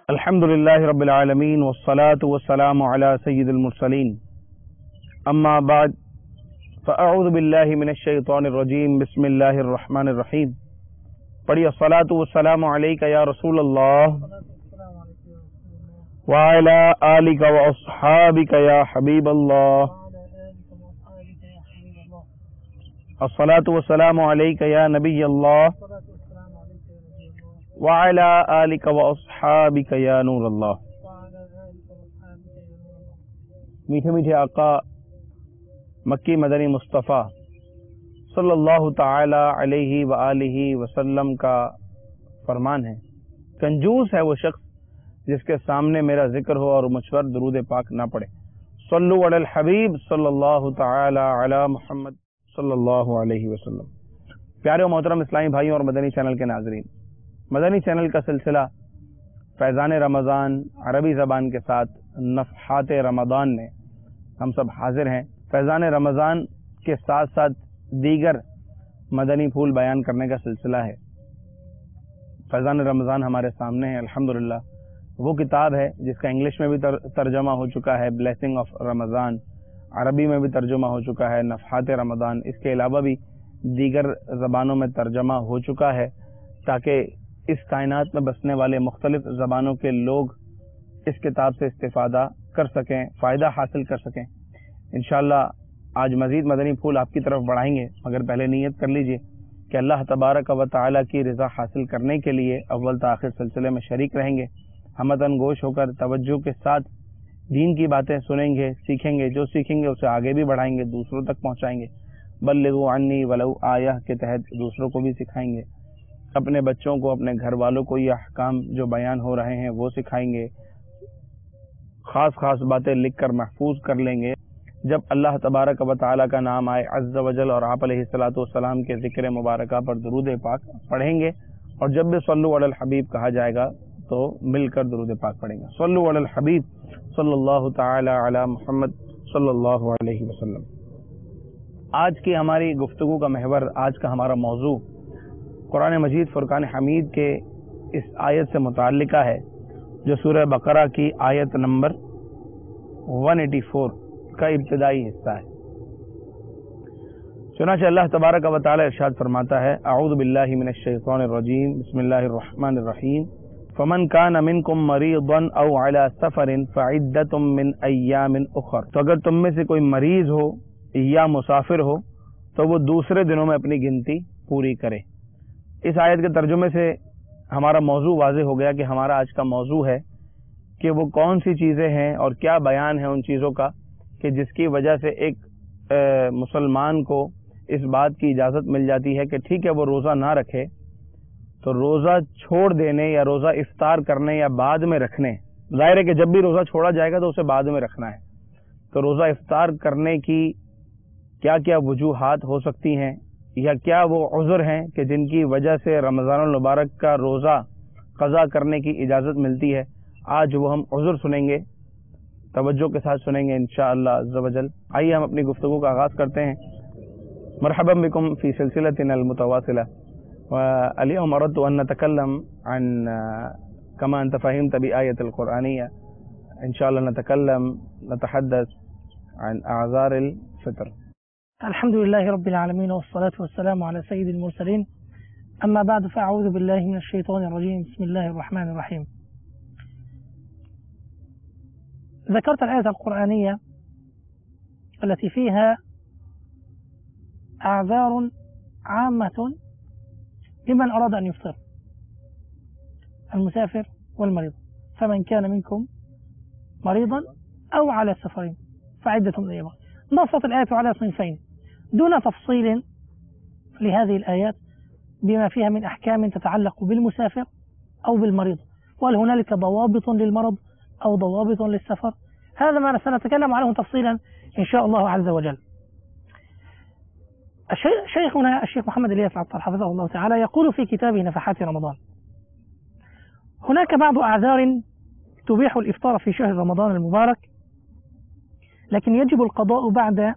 الحمد للہ رب العالمین والصلاة والسلام علی سید المرسلین اما بعد فاعوذ باللہ من الشیطان الرجیم بسم اللہ الرحمن الرحیم. پڑھی الصلاة والسلام علیک یا رسول اللہ وعلی آلک واصحابک یا حبیب اللہ. الصلاة والسلام علیک یا نبی اللہ وعلی آلک واصحابک یا نور اللہ. میٹھے میٹھے آقا مکی مدنی مصطفیٰ صلی اللہ تعالی علیہ وآلہ وسلم کا فرمان ہے، کنجوس ہے وہ شخص جس کے سامنے میرا ذکر ہو اور مجھ پر درود پاک نہ پڑے. صلو علی الحبیب صلی اللہ تعالی علی محمد صلی اللہ علیہ وسلم. پیارے و محترم اسلامی بھائیوں اور مدنی چینل کے ناظرین، مدنی چینل کا سلسلہ فیضان رمضان عربی زبان کے ساتھ نفحات رمضان میں ہم سب حاضر ہیں. فیضان رمضان کے ساتھ ساتھ دیگر مدنی پھول بیان کرنے کا سلسلہ ہے. فیضان رمضان ہمارے سامنے ہے الحمدللہ. وہ کتاب ہے جس کا انگلش میں بھی ترجمہ ہو چکا ہے بلیسنگ آف رمضان، عربی میں بھی ترجمہ ہو چکا ہے نفحات رمضان. اس کے علاوہ بھی دیگر زبانوں میں ترجمہ ہو چکا ہے تاکہ اس کائنات میں بسنے والے مختلف زبانوں کے لوگ اس کتاب سے استفادہ کر سکیں، فائدہ حاصل کر سکیں. انشاءاللہ آج مزید مدنی پھول آپ کی طرف بڑھائیں گے، مگر پہلے نیت کر لیجئے کہ اللہ تبارک و تعالی کی رضا حاصل کرنے کے لیے اول تا آخر سلسلے میں شریک رہیں گے. ہمدن گوش ہو کر توجہ کے ساتھ دین کی باتیں سنیں گے، سیکھیں گے. جو سیکھیں گے اسے آگے بھی بڑھائیں گے، دوسروں تک پہنچائیں گے. بلغوا عنی ولو آیہ کے تحت دوسروں کو بھی سکھائیں گے. اپنے بچوں کو، اپنے گھر والوں کو یہ احکام جو بیان ہو رہے ہیں وہ سکھائیں گے. خاص خاص باتیں لکھ کر محفوظ کر لیں گے. جب اللہ تبارک و تعالی کا نام آئے عز و جل اور آپ علیہ الصلوۃ والسلام کے ذکر مبارکہ پر درود پاک پڑھیں گے، اور جب بھی صلو علی الحبیب کہا جائے گا تو مل کر درود پاک پڑھیں گے. صلو علی الحبیب صلی اللہ تعالی علی محمد صلی اللہ علیہ وسلم. آج کی ہماری گفتگو کا محور، آج کا ہمارا موضوع قرآن مجید فرقان حمید کے اس آیت سے متعلقہ ہے جو سورہ بقرہ کی آیت نمبر 184 کا ابتدائی حصہ ہے. چنانچہ اللہ تبارک و تعالی ارشاد فرماتا ہے، اعوذ باللہ من الشیطان الرجیم بسم اللہ الرحمن الرحیم. فمن کان منکم مریضا او علی سفر فعدۃ من ایام اخر. تو اگر تم میں سے کوئی مریض ہو یا مسافر ہو تو وہ دوسرے دنوں میں اپنی گنتی پوری کرے. اس آیت کے ترجمے سے ہمارا موضوع واضح ہو گیا کہ ہمارا آج کا موضوع ہے کہ وہ کون سی چیزیں ہیں اور کیا بیان ہے ان چیزوں کا کہ جس کی وجہ سے ایک مسلمان کو اس بات کی اجازت مل جاتی ہے کہ ٹھیک ہے وہ روزہ نہ رکھے تو روزہ چھوڑ دینے یا روزہ افطار کرنے یا بعد میں رکھنے. ظاہر ہے کہ جب بھی روزہ چھوڑا جائے گا تو اسے بعد میں رکھنا ہے. تو روزہ افطار کرنے کی کیا کیا وجوہات ہو سکتی ہیں یا کیا وہ عذر ہیں کہ جن کی وجہ سے رمضان المبارک کا روزہ قضا کرنے کی اجازت ملتی ہے. آج وہ ہم عذر سنیں گے، توجہ کے ساتھ سنیں گے انشاءاللہ عز و جل. آئیے ہم اپنی گفتگو کا آغاز کرتے ہیں. مرحبا بكم في سلسلتنا المتواصلة. واليوم أردت أن نتكلم عن كما أنت فهمت بآية القرآنية إن شاء الله نتحدث عن أعذار الفطر. الحمد لله رب العالمين والصلاة والسلام على سيد المرسلين. أما بعد فأعوذ بالله من الشيطان الرجيم بسم الله الرحمن الرحيم. ذكرت الآية القرآنية التي فيها أعذار عامة لمن أراد أن يفطر، المسافر والمريض. فمن كان منكم مريضا أو على سفر فعدة من أيام. نصت الآية على صنفين دون تفصيل لهذه الآيات بما فيها من أحكام تتعلق بالمسافر أو بالمريض، وهل هنالك ضوابط للمرض أو ضوابط للسفر. هذا ما سنتكلم عنه تفصيلا إن شاء الله عز وجل. شيخنا الشيخ محمد إلياس العطار حفظه الله تعالى يقول في كتابه نفحات رمضان: هناك بعض أعذار تبيح الإفطار في شهر رمضان المبارك، لكن يجب القضاء بعد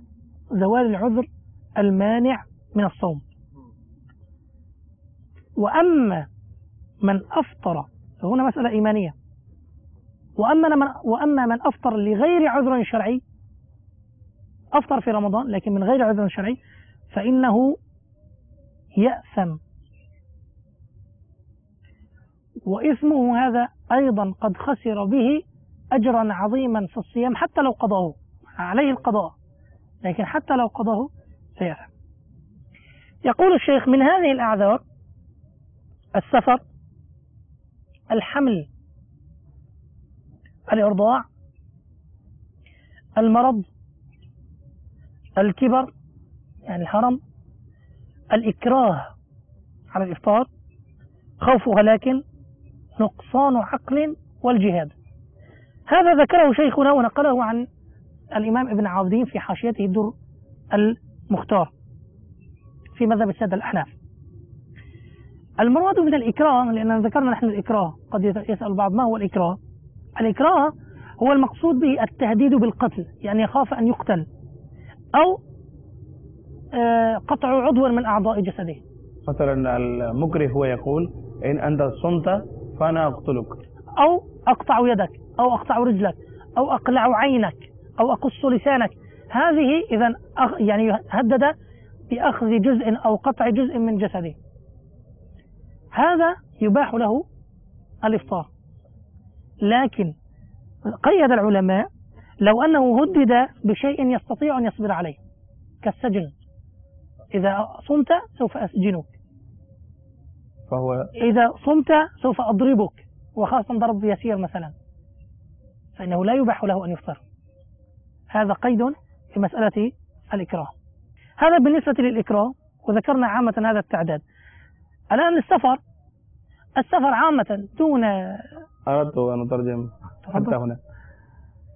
زوال العذر المانع من الصوم. وأما من أفطر، هنا مسألة إيمانية، وأما من أفطر لغير عذر شرعي، أفطر في رمضان لكن من غير عذر شرعي، فإنه يأثم، وإثمه هذا أيضا قد خسر به أجرا عظيما في الصيام، حتى لو قضاه عليه القضاء، لكن حتى لو قضاه سيأثم. يقول الشيخ: من هذه الأعذار السفر، الحمل، الإرضاع، المرض، الكبر يعني الهرم، الإكراه على الإفطار، خوف هلاك، نقصان عقل، والجهاد. هذا ذكره شيخنا ونقله عن الإمام ابن عابدين في حاشيته الدر المختار في مذهب السادة الأحناف. المراد من الإكراه، لأننا ذكرنا نحن الإكراه، قد يسأل البعض ما هو الإكراه؟ الإكراه هو المقصود به التهديد بالقتل، يعني يخاف أن يقتل، أو قطع عضو من أعضاء جسده. مثلا المكره هو يقول: إن أنت صمت فأنا أقتلك، أو أقطع يدك، أو أقطع رجلك، أو أقلع عينك، أو أقص لسانك. هذه إذن يعني هدد بأخذ جزء أو قطع جزء من جسده، هذا يباح له الإفطار. لكن قيد العلماء: لو أنه هدد بشيء يستطيع أن يصبر عليه كالسجن، إذا صمت سوف أسجنك، فهو إذا صمت سوف أضربك، وخاصة ضرب يسير مثلا، فإنه لا يباح له أن يفطر. هذا قيد في مسألة الإكراه. هذا بالنسبة للإكراه، وذكرنا عامة هذا التعداد. الآن السفر عامة دون أردت أن أترجم حتى هنا.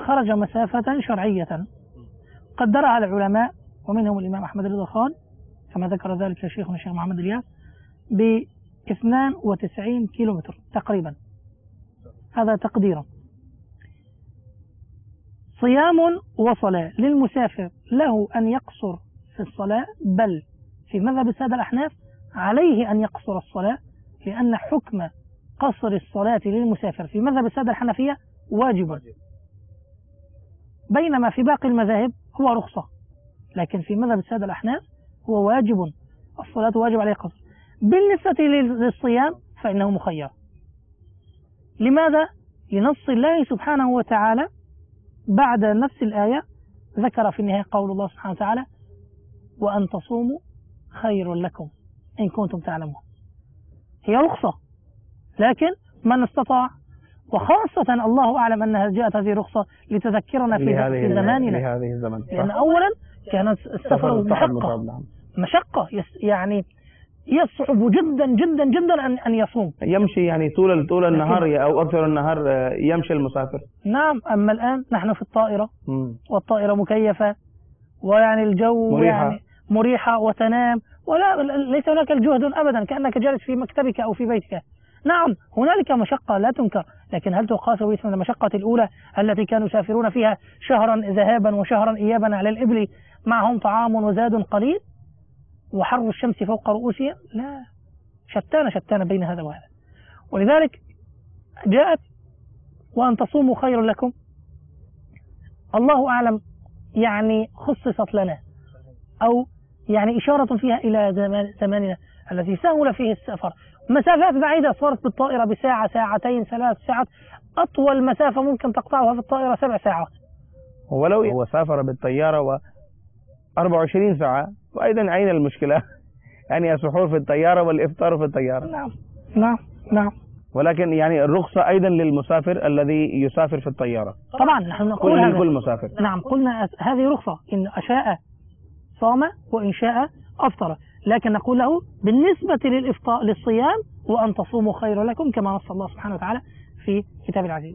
خرج مسافة شرعية قدرها العلماء، ومنهم الإمام أحمد رضا خان كما ذكر ذلك شيخنا الشيخ محمد الياس، ب 92 كيلومتر تقريبا، هذا تقديرا. صيام وصلاة للمسافر له أن يقصر في الصلاة، بل في مذهب السادة الأحناف عليه أن يقصر الصلاة، لأن حكم قصر الصلاة للمسافر في مذهب السادة الحنفية واجب، بينما في باقي المذاهب هو رخصة، لكن في مذهب السادة الأحناف هو واجب، الصلاة واجب عليه قصر. بالنسبة للصيام فإنه مخير. لماذا؟ لنص الله سبحانه وتعالى بعد نفس الآية ذكر في النهاية قول الله سبحانه وتعالى: وأن تصوموا خير لكم إن كنتم تعلمون. هي رخصة، لكن من استطاع، وخاصة الله أعلم أنها جاءت هذه الرخصة لتذكرنا في زماننا، لأن أولا كان السفر مشقة، يعني يصعب جدا جدا جدا أن يصوم، يمشي يعني طول النهار أو أكثر النهار يمشي المسافر. نعم. أما الآن نحن في الطائرة، والطائرة مكيفة، ويعني الجو يعني مريحة، وتنام، ولا ليس هناك الجهد أبدا، كأنك جالس في مكتبك أو في بيتك. نعم هنالك مشقة لا تنكر، لكن هل تقاس باسم المشقة الأولى التي كانوا يسافرون فيها شهرا ذهابا وشهرا إيابا على الإبل، معهم طعام وزاد قليل؟ وحر الشمس فوق رؤوسهم، لا، شتان بين هذا وهذا. ولذلك جاءت وأن تصوموا خير لكم، الله أعلم يعني خصصت لنا أو يعني إشارة فيها إلى زماننا الذي سهل فيه السفر. مسافات بعيدة صارت بالطائرة بساعة، ساعتين، 3 ساعات، أطول مسافة ممكن تقطعها في الطائرة 7 ساعات. ولو هو سافر بالطيارة 24 ساعة، وأيضا أين المشكلة؟ يعني السحور في الطيارة والإفطار في الطيارة. نعم. ولكن يعني الرخصة أيضا للمسافر الذي يسافر في الطيارة. طبعا نحن نقول كل مسافر. نعم، قلنا هذه رخصة، إن أشاء صام وإن شاء أفطر، لكن نقول له بالنسبة للصيام وأن تصوموا خير لكم كما نص الله سبحانه وتعالى في كتاب العزيز.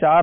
4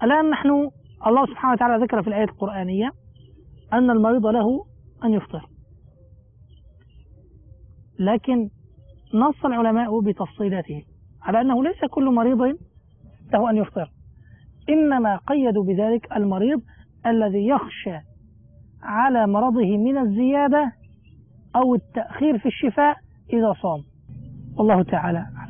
الآن نحن الله سبحانه وتعالى ذكر في الآية القرآنية أن المريض له أن يفطر، لكن نص العلماء بتفصيلاته على أنه ليس كل مريض له أن يفطر، إنما قيدوا بذلك المريض الذي يخشى على مرضه من الزيادة أو التأخير في الشفاء إذا صام، والله تعالى।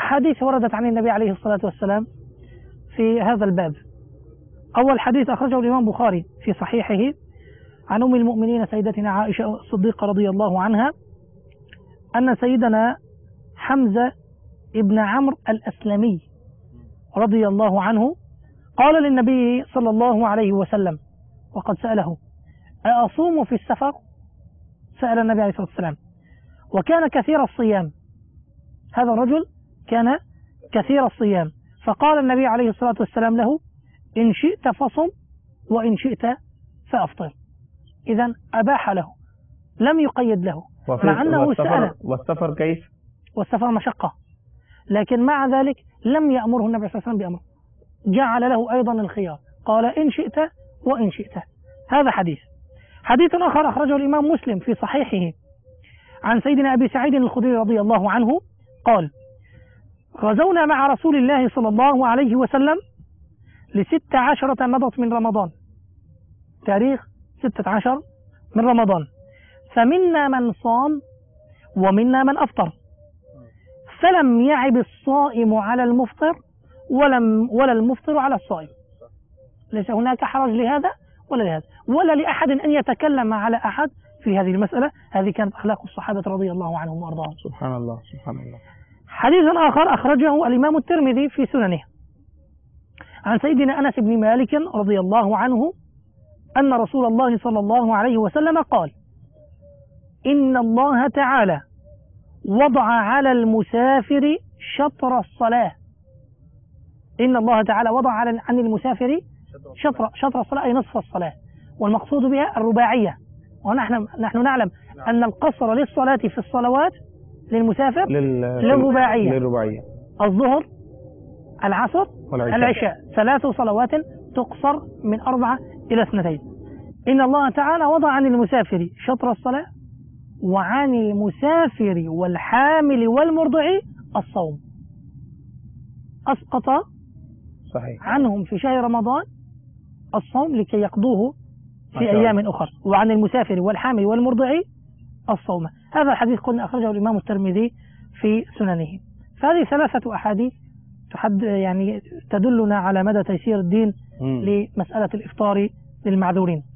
حديث وردت عن النبي عليه الصلاة والسلام في هذا الباب. أول حديث أخرجه الإمام البخاري في صحيحه عن أم المؤمنين سيدتنا عائشة الصديقة رضي الله عنها أن سيدنا حمزة ابن عمرو الأسلمي رضي الله عنه قال للنبي صلى الله عليه وسلم وقد سأله أصوم في السفر؟ سأل النبي عليه الصلاة والسلام، وكان كثير الصيام، هذا الرجل كان كثير الصيام، فقال النبي عليه الصلاة والسلام له إن شئت فصم وإن شئت فأفطر. إذن أباح له، لم يقيد له، مع أنه سأل. والسفر كيف؟ والسفر مشقة، لكن مع ذلك لم يأمره النبي صلى الله عليه وسلم بأمر، جعل له أيضا الخيار، قال إن شئت وإن شئت. هذا حديث آخر أخرجه الإمام مسلم في صحيحه عن سيدنا أبي سعيد الخدري رضي الله عنه قال غزونا مع رسول الله صلى الله عليه وسلم ل16 مضت من رمضان، تاريخ 16 من رمضان، فمنا من صام ومنا من أفطر، فلم يعب الصائم على المفطر ولا المفطر على الصائم، ليس هناك حرج لهذا ولا لهذا ولا لأحد أن يتكلم على أحد في هذه المسألة. هذه كانت أخلاق الصحابة رضي الله عنهم وأرضاهم. سبحان الله سبحان الله. حديث آخر أخرجه الإمام الترمذي في سننه عن سيدنا أنس بن مالك رضي الله عنه أن رسول الله صلى الله عليه وسلم قال: إن الله تعالى وضع على المسافر شطر الصلاة. إن الله تعالى وضع عن المسافر شطر الصلاة، أي نصف الصلاة، والمقصود بها الرباعية. ونحن نعلم أن القصر للصلاة في الصلوات للمسافر للرباعية: الظهر، العصر، العشاء، 3 صلوات تقصر من 4 إلى 2. إن الله تعالى وضع عن المسافر شطر الصلاة، وعن المسافر والحامل والمرضع الصوم. أسقط عنهم في شهر رمضان الصوم لكي يقضوه في أيام أخرى، وعن المسافر والحامل والمرضع الصوم. هذا الحديث قلنا أخرجه الإمام الترمذي في سننه. فهذه 3 أحاديث يعني تدلنا على مدى تيسير الدين لمسألة الإفطار للمعذورين.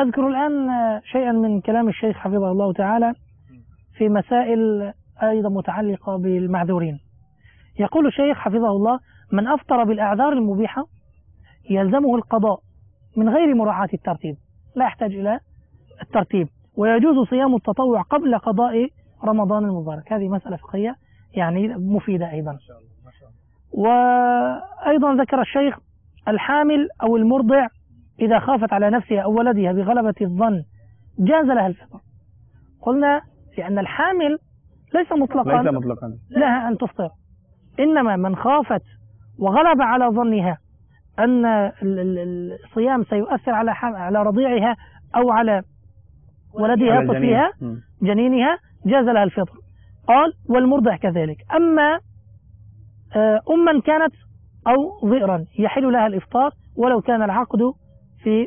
أذكر الآن شيئا من كلام الشيخ حفظه الله تعالى في مسائل أيضا متعلقة بالمعذورين. يقول الشيخ حفظه الله: من أفطر بالأعذار المبيحة يلزمه القضاء من غير مراعاة الترتيب، لا يحتاج إلى الترتيب، ويجوز صيام التطوع قبل قضاء رمضان المبارك. هذه مسألة فقهية يعني مفيدة أيضا. وأيضا ذكر الشيخ: الحامل أو المرضع إذا خافت على نفسها أو ولدها بغلبة الظن جاز لها الفطر. قلنا لأن الحامل ليس مطلقا لها أن تفطر، إنما من خافت وغلب على ظنها أن الصيام سيؤثر على رضيعها أو على ولدها طفلها جنينها جاز لها الفطر. قال: والمرضع كذلك. أما أما كانت أو ضئرا يحل لها الإفطار ولو كان العقد في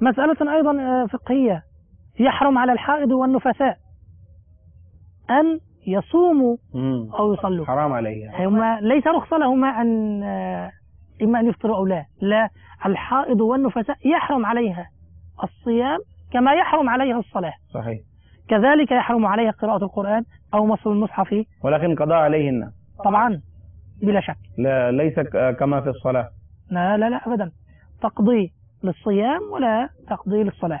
مسألة أيضا فقهية: يحرم على الحائض والنفساء أن يصوموا أو يصلوا. حرام عليها، هما ليس رخصة لهما أن إما أن يفطروا أو لا. لا، الحائض والنفساء يحرم عليها الصيام كما يحرم عليها الصلاة. صحيح. كذلك يحرم عليها قراءة القرآن أو مص المصحف، ولكن قضاء عليهن طبعا بلا شك. لا، ليس كما في الصلاة. لا لا لا أبدا، تقضي للصيام ولا تقضي للصلاة.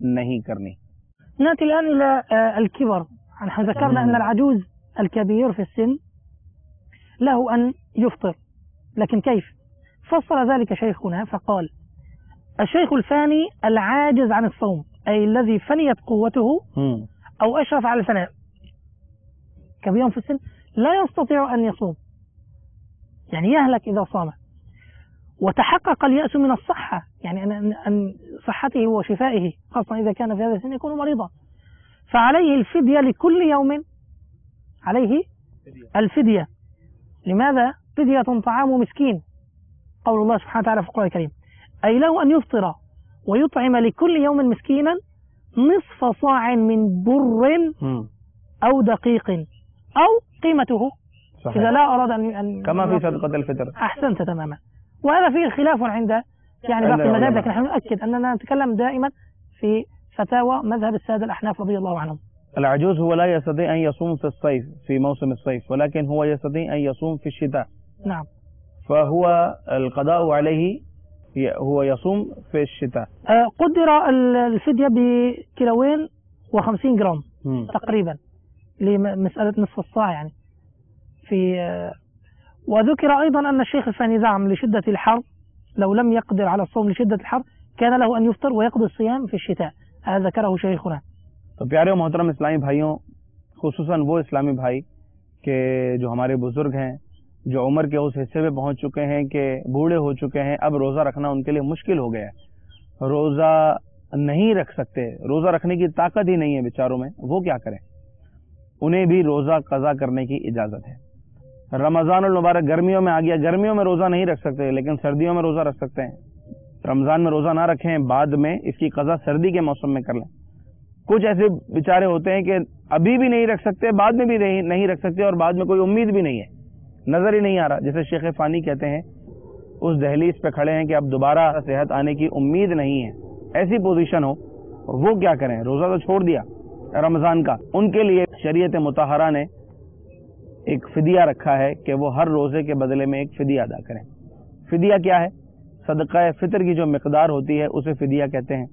نہیں کرنی. نأتي الآن إلى الكبر. نحن ذكرنا أن العجوز الكبير في السن له أن يفطر، لكن كيف؟ فصل ذلك شيخنا فقال: الشيخ الفاني العاجز عن الصوم، أي الذي فنيت قوته أو أشرف على الفناء، كبير في السن لا يستطيع أن يصوم، يعني يهلك إذا صام، وتحقق اليأس من الصحة، يعني أن صحته وشفائه، خاصة إذا كان في هذا السن يكون مريضا، فعليه الفدية لكل يوم، عليه الفدية. لماذا؟ فدية طعام مسكين، قول الله سبحانه وتعالى في القرآن الكريم، أي له أن يفطر ويطعم لكل يوم مسكينا نصف صاع من بر أو دقيق أو قيمته. صحيح. إذا لا أراد أن كما في صدقة الفطر. أحسنت تماما. وهذا فيه خلاف عند يعني باقي المذاهب، لكن نحن نؤكد أننا نتكلم دائما في فتاوى مذهب السادة الأحناف رضي الله عنهم. العجوز هو لا يستطيع أن يصوم في الصيف في موسم الصيف، ولكن هو يستطيع أن يصوم في الشتاء. نعم. فهو القضاء عليه هو يصوم في الشتاء. قدر الفدية بكيلوين و50 جرام تقريبا لمسألة نصف الصاع يعني. وذكر أيضا أن الشيخ الفاني زعم لشدة الحر لو لم يقدر على الصوم لشدة الحر كان له أن يفطر ويقضي الصيام في الشتاء. هذا ذكره شيخنا. تو پیارے و محترم اسلامی بھائیوں، خصوصاً وہ اسلامی بھائی کہ جو ہمارے بزرگ ہیں، جو عمر کے اس حصے میں پہنچ چکے ہیں کہ بوڑھے ہو چکے ہیں، اب روزہ رکھنا ان کے لیے مشکل ہو گیا ہے، روزہ نہیں رکھ سکتے، روزہ رکھنے کی طاقت ہی نہیں ہے بیچاروں میں، وہ کیا کریں؟ انہیں بھی روزہ قضا کرنے کی اجازت ہے. رمضان المبارک گرمیوں میں آ گیا، گرمیوں میں روزہ نہیں رکھ سکتے لیکن سردیوں میں روزہ رکھ سکتے ہیں. رمضان میں روزہ نہ رکھیں، بعد میں اس کی قضا سردی کے موسم میں کر لیں. کچھ ایسے بیچارے ہوتے ہیں کہ ابھی بھی نہیں رکھ سکتے، بعد میں بھی نہیں رکھ سکتے، اور بعد میں کوئی امید بھی نہیں ہے، نظر ہی نہیں آ رہا. جیسے شیخ فانی کہتے ہیں اس دہلیز پہ کھڑے ہیں کہ اب دوبارہ صحت آنے کی امید نہیں ہے، ایسی پوزیشن ہو، وہ کیا کریں؟ روزہ تو چھوڑ دیا رمضان کا. ان کے لیے شریعت مطہرہ نے ایک فدیہ رکھا ہے کہ وہ ہر روزے کے بدلے میں ایک فدیہ ادا کریں. فدیہ کیا ہے؟ صدقہ فطر کی جو مقدار ہوتی ہے اسے فدیہ کہتے ہیں.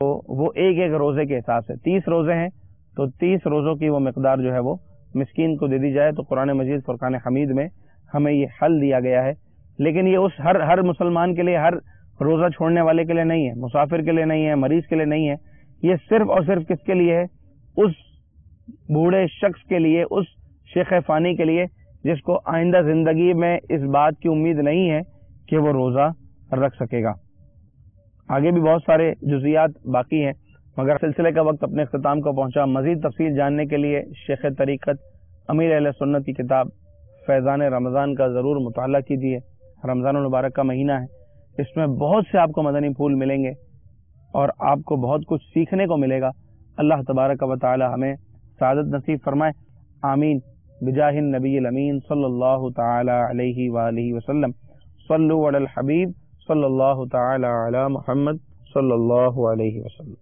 تو وہ ایک ایک روزے کے حساب سے 30 روزے ہیں تو 30 روزوں کی وہ مقدار جو ہے وہ مسکین کو دے دی جائے. تو قرآن مجید فرقان حمید میں ہمیں یہ حل دیا گیا ہے، لیکن یہ اس ہر مسلمان کے لیے، ہر روزہ چھوڑنے والے کے لیے نہیں ہے، مسافر کے لیے نہیں ہے، مریض کے لیے نہیں ہے. یہ صرف اور صرف کس کے لیے ہے؟ اس بوڑھے شخص کے لیے، اس شیخ فانی کے لیے جس کو آئندہ زندگی میں اس بات کی امید نہیں ہے کہ وہ روزہ رکھ سکے گا. آگے بھی بہت سارے جزیات باقی ہیں، مگر سلسلے کا وقت اپنے اختتام کو پہنچا. مزید تفصیل جاننے کے لیے شیخ طریقت امیر اہل سنت کی کتاب فیضان رمضان کا ضرور مطالعہ کیجیے. رمضان المبارک کا مہینہ ہے، اس میں بہت سے آپ کو مدنی پھول ملیں گے اور آپ کو بہت کچھ سیکھنے کو ملے گا. اللہ تبارک و تعالی ہمیں سعادت نصیب فرمائے. آمین بجاہ النبی الامین صلی اللہ تعالی علیہ وآلہ وسلم. صلوا علی الحبیب صلی اللہ تعالی علی محمد صلی اللہ علیہ وسلم.